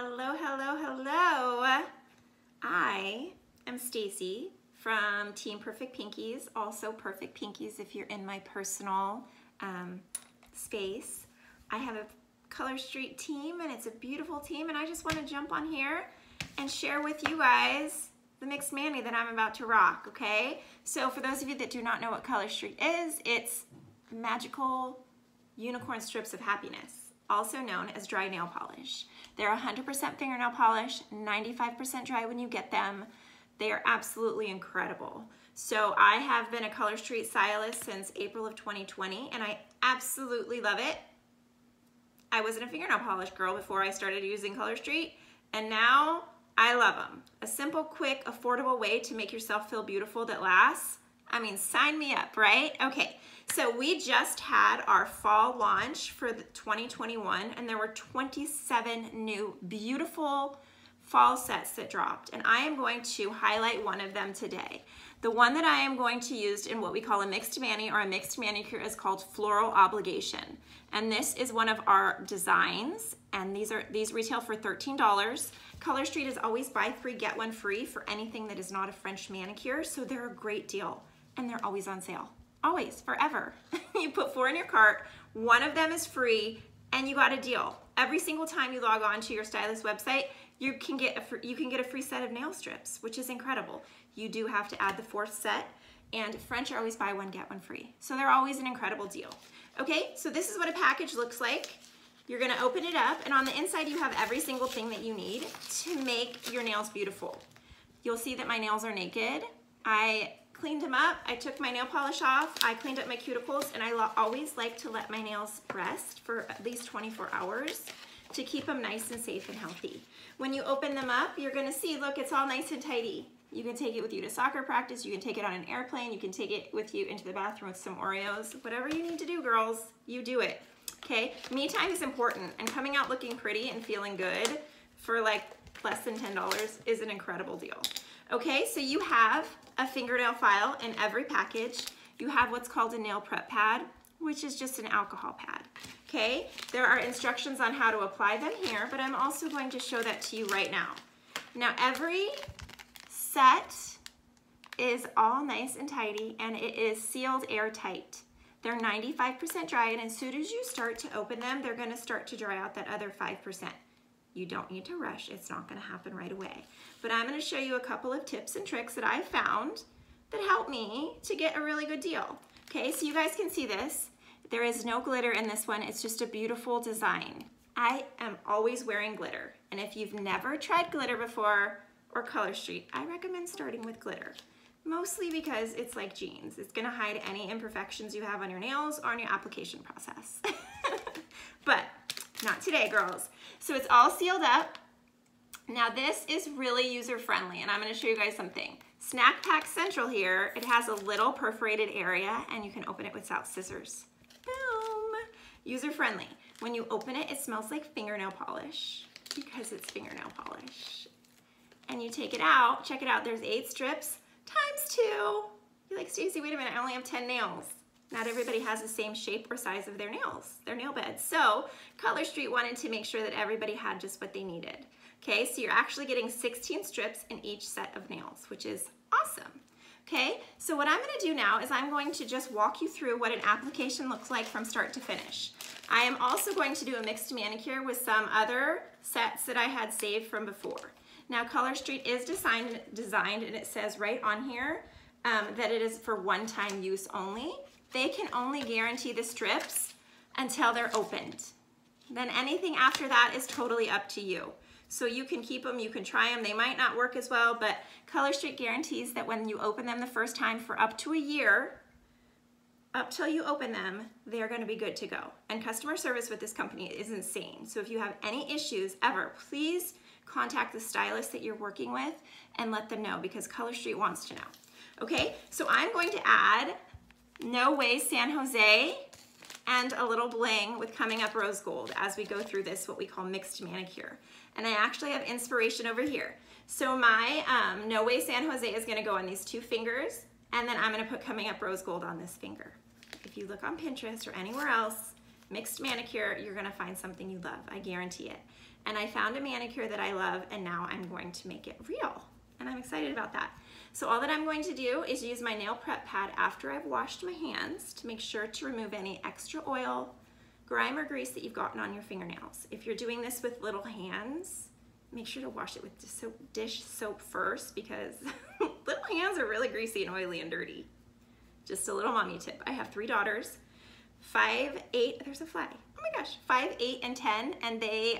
Hello, hello, hello. I am Stacy from Team Perfect Pinkies, also Perfect Pinkies if you're in my personal space. I have a Color Street team and it's a beautiful team, and I just want to jump on here and share with you guys the mixed mani that I'm about to rock, okay? So for those of you that do not know what Color Street is, it's magical unicorn strips of happiness, also known as dry nail polish. They're 100% fingernail polish, 95% dry when you get them. They are absolutely incredible. So I have been a Color Street stylist since April of 2020, and I absolutely love it. I wasn't a fingernail polish girl before I started using Color Street, and now I love them. A simple, quick, affordable way to make yourself feel beautiful that lasts. I mean, sign me up, right? Okay, so we just had our fall launch for the 2021, and there were 27 new beautiful fall sets that dropped, and I am going to highlight one of them today. The one that I am going to use in what we call a mixed mani or a mixed manicure is called Floral Obligation, and this is one of our designs, and these retail for $13. Color Street is always buy 3 get 1 free for anything that is not a French manicure, so they're a great deal, and they're always on sale. Always, forever. You put 4 in your cart, one of them is free, and you got a deal. Every single time you log on to your stylist website, you can get a free set of nail strips, which is incredible. You do have to add the 4th set, and French are always buy 1 get 1 free. So they're always an incredible deal. Okay, so this is what a package looks like. You're gonna open it up, and on the inside you have every single thing that you need to make your nails beautiful. You'll see that my nails are naked. I cleaned them up, I took my nail polish off, I cleaned up my cuticles, and I always like to let my nails rest for at least 24 hours to keep them nice and safe and healthy. When you open them up, you're gonna see, look, it's all nice and tidy. You can take it with you to soccer practice, you can take it on an airplane, you can take it with you into the bathroom with some Oreos. Whatever you need to do, girls, you do it, okay? Me time is important, and coming out looking pretty and feeling good for like less than $10 is an incredible deal. Okay, so you have a fingernail file in every package. You have what's called a nail prep pad, which is just an alcohol pad. Okay, there are instructions on how to apply them here, but I'm also going to show that to you right now. Now every set is all nice and tidy, and it is sealed airtight. They're 95% dry, and as soon as you start to open them, they're gonna start to dry out that other 5%. You don't need to rush, it's not gonna happen right away. But I'm gonna show you a couple of tips and tricks that I found that helped me to get a really good deal. Okay, so you guys can see this. There is no glitter in this one, it's just a beautiful design. I am always wearing glitter, and if you've never tried glitter before or Color Street, I recommend starting with glitter. Mostly because it's like jeans. It's gonna hide any imperfections you have on your nails or on your application process. But not today, girls. So it's all sealed up. Now this is really user-friendly, and I'm gonna show you guys something. Snack Pack Central here, it has a little perforated area, and you can open it without scissors. Boom! User-friendly. When you open it, it smells like fingernail polish because it's fingernail polish. And you take it out, check it out, there's 8 strips times 2. You're like, Stacy, wait a minute, I only have 10 nails. Not everybody has the same shape or size of their nails, their nail beds. So Color Street wanted to make sure that everybody had just what they needed. Okay, so you're actually getting 16 strips in each set of nails, which is awesome. Okay, so what I'm gonna do now is I'm going to just walk you through what an application looks like from start to finish. I am also going to do a mixed manicure with some other sets that I had saved from before. Now Color Street is designed, and it says right on here that it is for one-time use only. They can only guarantee the strips until they're opened. Then anything after that is totally up to you. So you can keep them, you can try them. They might not work as well, but Color Street guarantees that when you open them the first time for up to a year, up till you open them, they're gonna be good to go. And customer service with this company is insane. So if you have any issues ever, please contact the stylist that you're working with and let them know, because Color Street wants to know. Okay, so I'm going to add No Way San Jose and a little bling with Coming Up Rose Gold as we go through this, what we call mixed manicure. And I actually have inspiration over here. So my No Way San Jose is gonna go on these 2 fingers, and then I'm gonna put Coming Up Rose Gold on this finger. If you look on Pinterest or anywhere else, mixed manicure, you're gonna find something you love, I guarantee it. And I found a manicure that I love, and now I'm going to make it real. And I'm excited about that. So all that I'm going to do is use my nail prep pad after I've washed my hands to make sure to remove any extra oil, grime, or grease that you've gotten on your fingernails. If you're doing this with little hands, make sure to wash it with dish soap first, because little hands are really greasy and oily and dirty. Just a little mommy tip. I have 3 daughters, 5, 8, there's a fly. Oh my gosh, 5, 8, and 10, and they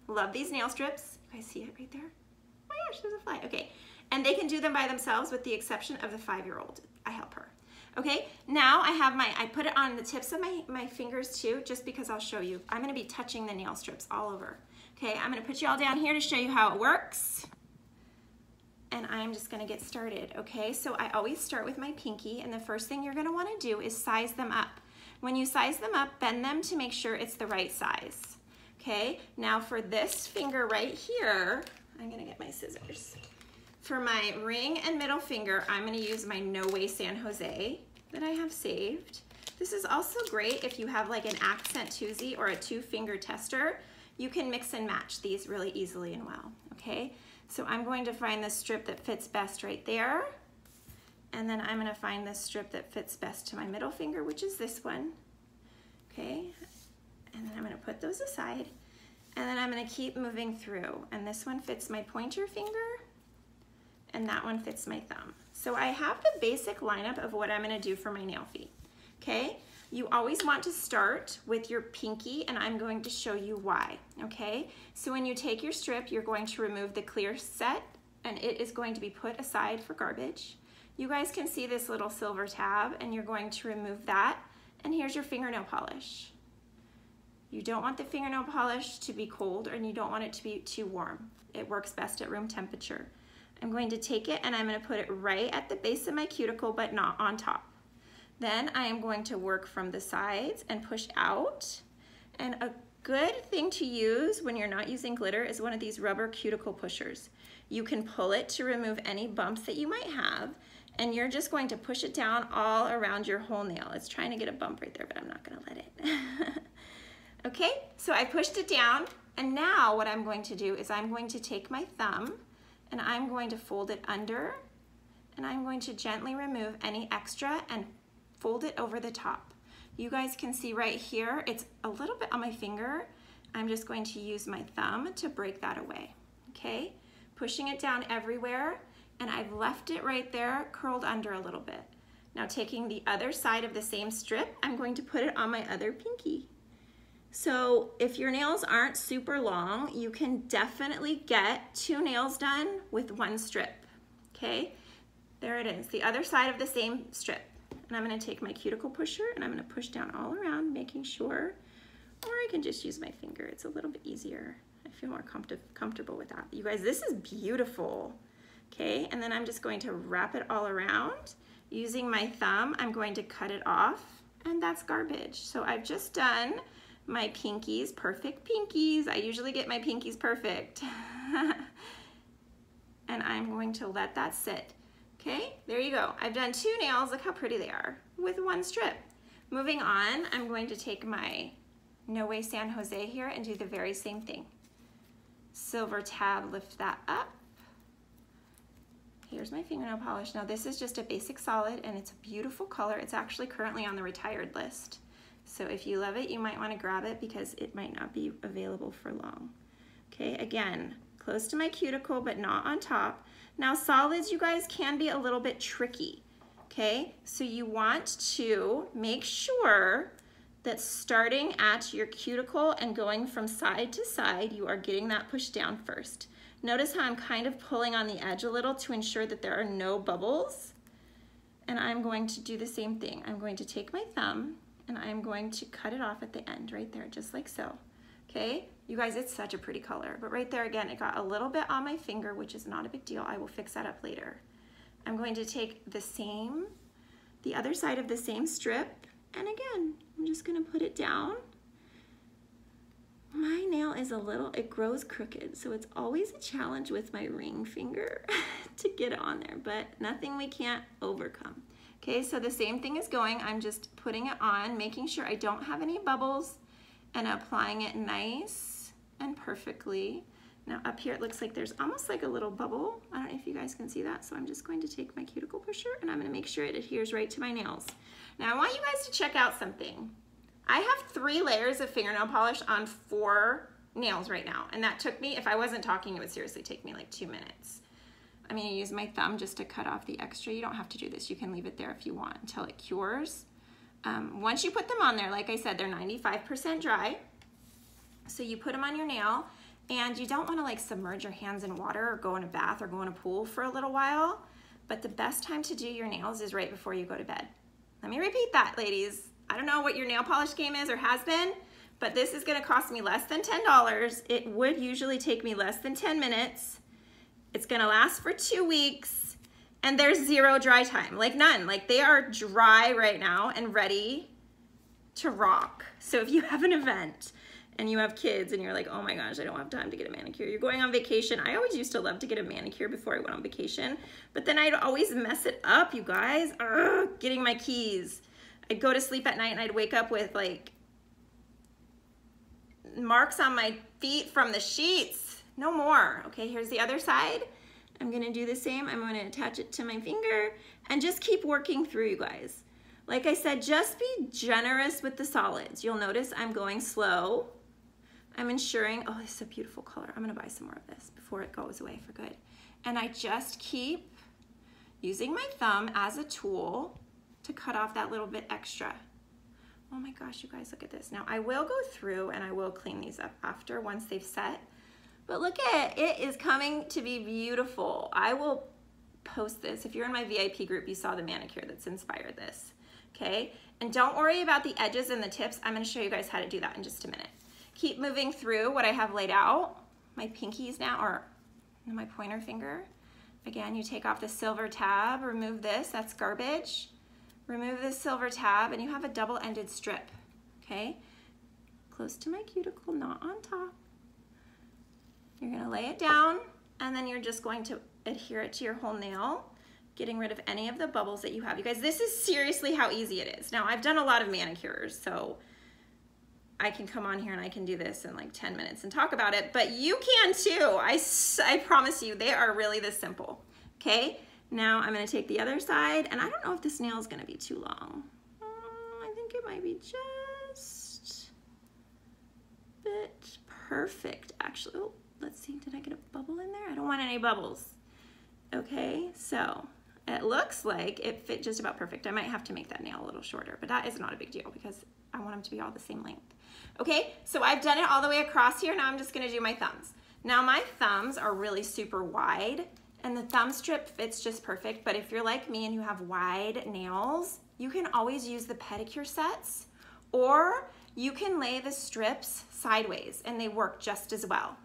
love these nail strips. You guys see it right there? Oh my gosh, there's a fly. Okay, and they can do them by themselves with the exception of the 5-year-old. I help her. Okay, now I put it on the tips of my fingers too, just because I'll show you. I'm gonna be touching the nail strips all over. Okay, I'm gonna put you all down here to show you how it works. And I'm just gonna get started, okay? So I always start with my pinky, and the first thing you're gonna wanna do is size them up. When you size them up, bend them to make sure it's the right size, okay? Now for this finger right here, I'm gonna get my scissors. For my ring and middle finger, I'm gonna use my No Way San Jose that I have saved. This is also great if you have like an accent toozy or a 2-finger tester. You can mix and match these really easily and well, okay? So I'm going to find the strip that fits best right there. And then I'm gonna find the strip that fits best to my middle finger, which is this one, okay? And then I'm gonna put those aside. And then I'm gonna keep moving through. And this one fits my pointer finger, and that one fits my thumb. So I have the basic lineup of what I'm gonna do for my nail feet, okay? You always want to start with your pinky, and I'm going to show you why, okay? So when you take your strip, you're going to remove the clear set, and it is going to be put aside for garbage. You guys can see this little silver tab, and you're going to remove that, and here's your fingernail polish. You don't want the fingernail polish to be cold, and you don't want it to be too warm. It works best at room temperature. I'm going to take it and I'm going to put it right at the base of my cuticle, but not on top. Then I am going to work from the sides and push out. And a good thing to use when you're not using glitter is one of these rubber cuticle pushers. You can pull it to remove any bumps that you might have, and you're just going to push it down all around your whole nail. It's trying to get a bump right there, but I'm not going to let it. Okay, so I pushed it down, and now what I'm going to do is I'm going to take my thumb and I'm going to fold it under, and I'm going to gently remove any extra and fold it over the top. You guys can see right here, it's a little bit on my finger. I'm just going to use my thumb to break that away, okay? Pushing it down everywhere, and I've left it right there, curled under a little bit. Now taking the other side of the same strip, I'm going to put it on my other pinky. So if your nails aren't super long, you can definitely get 2 nails done with 1 strip, okay? There it is, the other side of the same strip. And I'm gonna take my cuticle pusher and I'm gonna push down all around, making sure, or I can just use my finger. It's a little bit easier. I feel more comfortable with that. You guys, this is beautiful, okay? And then I'm just going to wrap it all around. Using my thumb, I'm going to cut it off, and that's garbage. So I've just done my pinkies, perfect pinkies. I usually get my pinkies perfect. And I'm going to let that sit. Okay, there you go. I've done 2 nails, look how pretty they are, with 1 strip. Moving on, I'm going to take my No Way San Jose here and do the very same thing. Silver tab, lift that up. Here's my fingernail polish. Now this is just a basic solid and it's a beautiful color. It's actually currently on the retired list. So if you love it, you might want to grab it because it might not be available for long. Okay, again, close to my cuticle, but not on top. Now solids, you guys, can be a little bit tricky, okay? So you want to make sure that starting at your cuticle and going from side to side, you are getting that pushed down first. Notice how I'm kind of pulling on the edge a little to ensure that there are no bubbles. And I'm going to do the same thing. I'm going to take my thumb and I'm going to cut it off at the end right there, just like so. Okay, you guys, it's such a pretty color, but right there again, it got a little bit on my finger, which is not a big deal. I will fix that up later. I'm going to take the other side of the same strip, and again, I'm just gonna put it down. My nail is it grows crooked, so it's always a challenge with my ring finger to get it on there, but nothing we can't overcome. Okay, so the same thing is going. I'm just putting it on, making sure I don't have any bubbles, and applying it nice and perfectly. Now up here it looks like there's almost like a little bubble. I don't know if you guys can see that, so I'm just going to take my cuticle pusher and I'm going to make sure it adheres right to my nails. Now I want you guys to check out something. I have 3 layers of fingernail polish on 4 nails right now, and that took me, if I wasn't talking, it would seriously take me like 2 minutes. I'm going to use my thumb just to cut off the extra. You don't have to do this. You can leave it there if you want until it cures. Once you put them on there, like I said, they're 95% dry. So you put them on your nail, and you don't want to like submerge your hands in water or go in a bath or go in a pool for a little while. But the best time to do your nails is right before you go to bed. Let me repeat that, ladies. I don't know what your nail polish game is or has been, but this is going to cost me less than $10. It would usually take me less than 10 minutes. It's going to last for 2 weeks, and there's 0 dry time, like none. Like they are dry right now and ready to rock. So if you have an event and you have kids and you're like, oh my gosh, I don't have time to get a manicure. You're going on vacation. I always used to love to get a manicure before I went on vacation, but then I'd always mess it up, you guys. Getting my keys. I'd go to sleep at night and I'd wake up with like marks on my feet from the sheets. No more. Okay, here's the other side. I'm gonna do the same. I'm gonna attach it to my finger and just keep working through, you guys. Like I said, just be generous with the solids. You'll notice I'm going slow. I'm ensuring, oh, this is a beautiful color. I'm gonna buy some more of this before it goes away for good. And I just keep using my thumb as a tool to cut off that little bit extra. Oh my gosh, you guys, look at this. Now I will go through and I will clean these up after once they've set. But look at it, it is coming to be beautiful. I will post this. If you're in my VIP group, you saw the manicure that's inspired this, okay? And don't worry about the edges and the tips. I'm gonna show you guys how to do that in just a minute. Keep moving through what I have laid out. My pinkies now, or my pointer finger. Again, you take off the silver tab, remove this, that's garbage. Remove this silver tab and you have a double-ended strip, okay? Close to my cuticle, not on top. You're gonna lay it down and then you're just going to adhere it to your whole nail, getting rid of any of the bubbles that you have. You guys, this is seriously how easy it is. Now, I've done a lot of manicures, so I can come on here and I can do this in like 10 minutes and talk about it, but you can too. I promise you, they are really this simple, okay? Now I'm gonna take the other side, and I don't know if this nail is gonna be too long. I think it might be just a bit perfect, actually. Oh, let's see, did I get a bubble in there? I don't want any bubbles. Okay, so it looks like it fit just about perfect. I might have to make that nail a little shorter, but that is not a big deal because I want them to be all the same length. Okay, so I've done it all the way across here. Now I'm just gonna do my thumbs. Now my thumbs are really super wide and the thumb strip fits just perfect, but if you're like me and you have wide nails, you can always use the pedicure sets, or you can lay the strips sideways and they work just as well,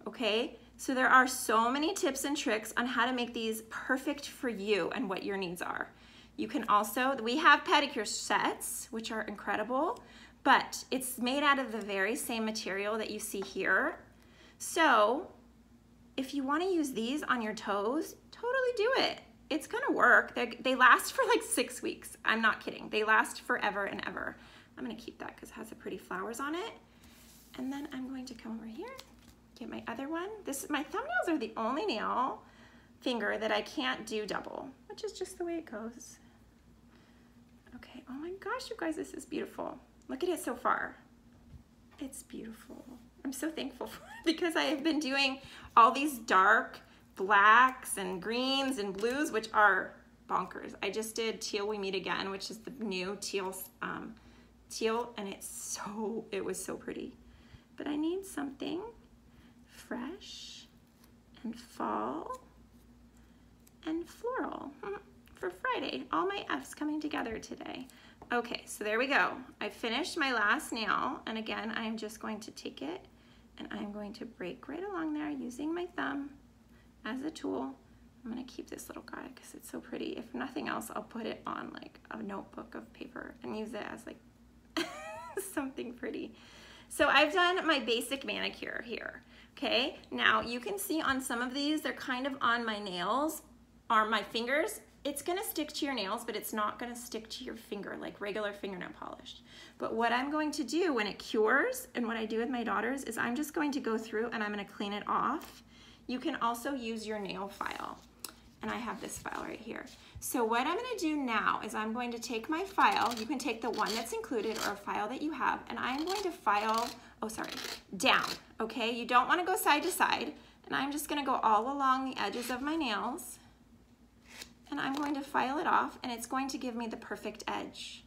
okay? So there are so many tips and tricks on how to make these perfect for you and what your needs are. You can also, we have pedicure sets, which are incredible, but it's made out of the very same material that you see here. So if you want to use these on your toes, totally do it. It's gonna work. They last for like 6 weeks. I'm not kidding. They last forever and ever. I'm gonna keep that because it has the pretty flowers on it. And then I'm going to come over here, get my other one. My thumbnails are the only nail finger that I can't do double, which is just the way it goes. Okay, oh my gosh, you guys, this is beautiful. Look at it so far. It's beautiful. I'm so thankful for it because I have been doing all these dark blacks and greens and blues, which are bonkers. I just did Teal We Meet Again, which is the new teal, and it was so pretty. But I need something fresh and fall and floral for Friday. All my F's coming together today. Okay, so there we go. I finished my last nail, and again, I am just going to take it and I'm going to break right along there using my thumb as a tool. I'm gonna keep this little guy because it's so pretty. If nothing else, I'll put it on like a notebook of paper and use it as like something pretty. So I've done my basic manicure here, okay? Now you can see on some of these, they're kind of on my nails or my fingers. it's gonna stick to your nails, but it's not gonna stick to your finger like regular fingernail polish. But what I'm going to do when it cures, and what I do with my daughters, is I'm just going to go through and I'm gonna clean it off. You can also use your nail file. And I have this file right here. So what I'm gonna do now is I'm going to take my file, you can take the one that's included or a file that you have, and I'm going to file, down, okay? You don't wanna go side to side, and I'm just gonna go all along the edges of my nails, and I'm going to file it off, and it's going to give me the perfect edge.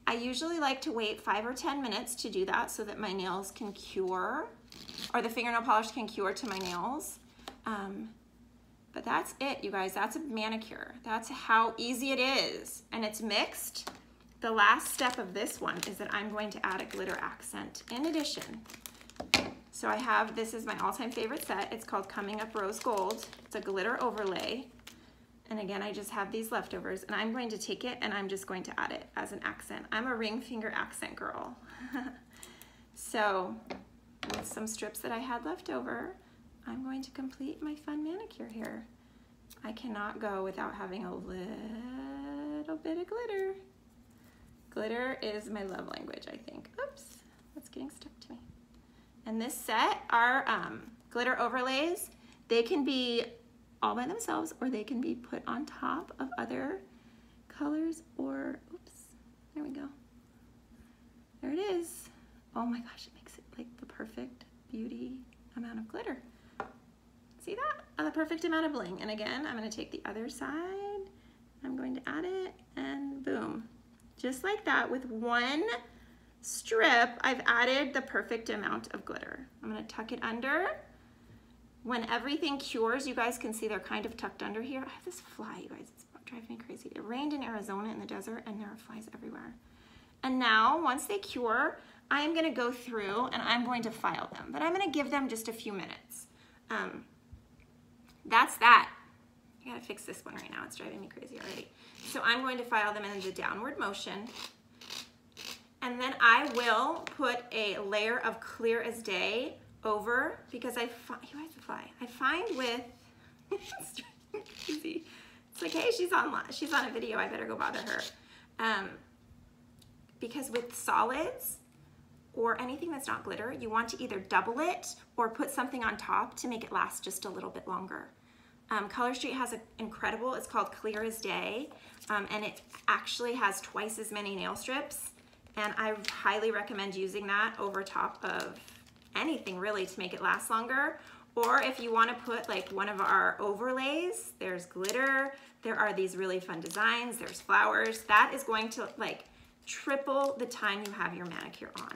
I usually like to wait 5 or 10 minutes to do that so that my nails can cure, or the fingernail polish can cure to my nails. But that's it, you guys. That's a manicure. That's how easy it is. And it's mixed. The last step of this one is that I'm going to add a glitter accent in addition. So I have, this is my all-time favorite set. It's called Coming Up Rose Gold. It's a glitter overlay. And again, I just have these leftovers, and I'm going to take it and I'm just going to add it as an accent. I'm a ring finger accent girl. So with some strips that I had left over, I'm going to complete my fun manicure here. I cannot go without having a little bit of glitter. Glitter is my love language, I think. Oops, that's getting stuck to me. And this set are glitter overlays. They can be all by themselves, or they can be put on top of other colors, or, oops, there we go. There it is. Oh my gosh, it makes it like the perfect beauty amount of glitter. See that? The perfect amount of bling. And again, I'm going to take the other side. I'm going to add it, and boom. Just like that, with one strip, I've added the perfect amount of glitter. I'm going to tuck it under. When everything cures, you guys can see they're kind of tucked under here. I have this fly, you guys. It's driving me crazy. It rained in Arizona in the desert, and there are flies everywhere. And now, once they cure, I'm going to go through and I'm going to file them. But I'm going to give them just a few minutes. That's that. I gotta fix this one right now. It's driving me crazy already. So I'm going to file them in the downward motion. And then I will put a layer of clear as day over, because you guys fly. I find with, it's driving me crazy. It's like, hey, she's on a video, I better go bother her. Because with solids, or anything that's not glitter, you want to either double it or put something on top to make it last just a little bit longer. Color Street has an incredible, it's called Clear as Day, and it actually has twice as many nail strips, and I highly recommend using that over top of anything really to make it last longer. Or if you want to put like one of our overlays, there's glitter, there are these really fun designs, there's flowers. That is going to like triple the time you have your manicure on.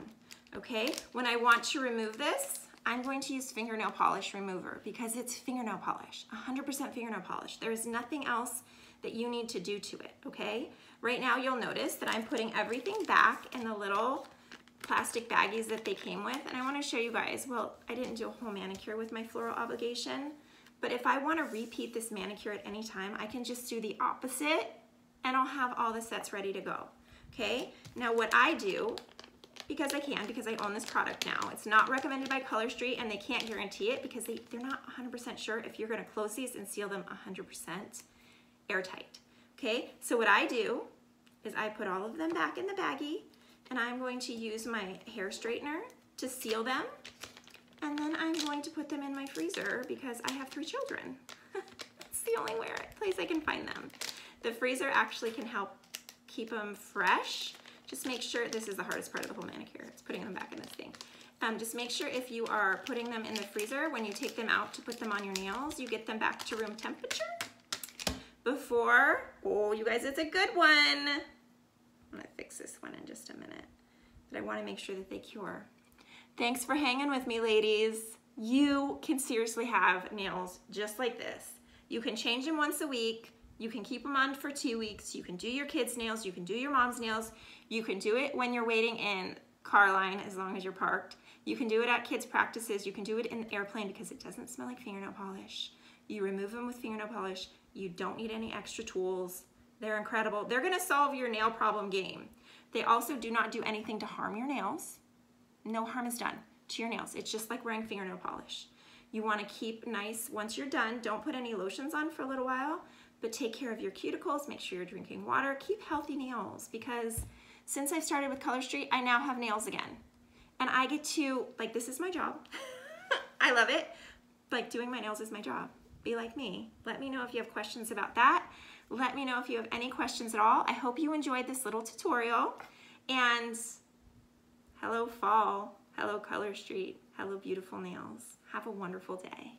Okay, when I want to remove this, I'm going to use fingernail polish remover, because it's fingernail polish, 100% fingernail polish. There is nothing else that you need to do to it, okay? Right now you'll notice that I'm putting everything back in the little plastic baggies that they came with, and I want to show you guys, well, I didn't do a whole manicure with my Floral Obligation, but if I want to repeat this manicure at any time, I can just do the opposite, and I'll have all the sets ready to go, okay? Now what I do, because I own this product now. It's not recommended by Color Street, and they can't guarantee it because they're not 100% sure if you're gonna close these and seal them 100% airtight. Okay, so what I do is I put all of them back in the baggie, and I'm going to use my hair straightener to seal them, and then I'm going to put them in my freezer because I have 3 children. That's the only place I can find them. The freezer actually can help keep them fresh. Just make sure, this is the hardest part of the whole manicure, it's putting them back in this thing. Just make sure if you are putting them in the freezer, when you take them out to put them on your nails, you get them back to room temperature before, oh you guys, it's a good one. I'm gonna fix this one in just a minute, but I wanna make sure that they cure. Thanks for hanging with me, ladies. You can seriously have nails just like this. You can change them once a week. You can keep them on for 2 weeks. You can do your kids' nails. You can do your mom's nails. You can do it when you're waiting in car line as long as you're parked. You can do it at kids' practices. You can do it in the airplane because it doesn't smell like fingernail polish. You remove them with fingernail polish. You don't need any extra tools. They're incredible. They're gonna solve your nail problem game. They also do not do anything to harm your nails. No harm is done to your nails. It's just like wearing fingernail polish. You wanna keep nice, once you're done, don't put any lotions on for a little while. but take care of your cuticles, make sure you're drinking water, keep healthy nails, because since I've started with Color Street, I now have nails again. And I get to, like, this is my job. I love it. Like, doing my nails is my job. Be like me. Let me know if you have questions about that. Let me know if you have any questions at all. I hope you enjoyed this little tutorial. And hello fall, hello Color Street, hello beautiful nails. Have a wonderful day.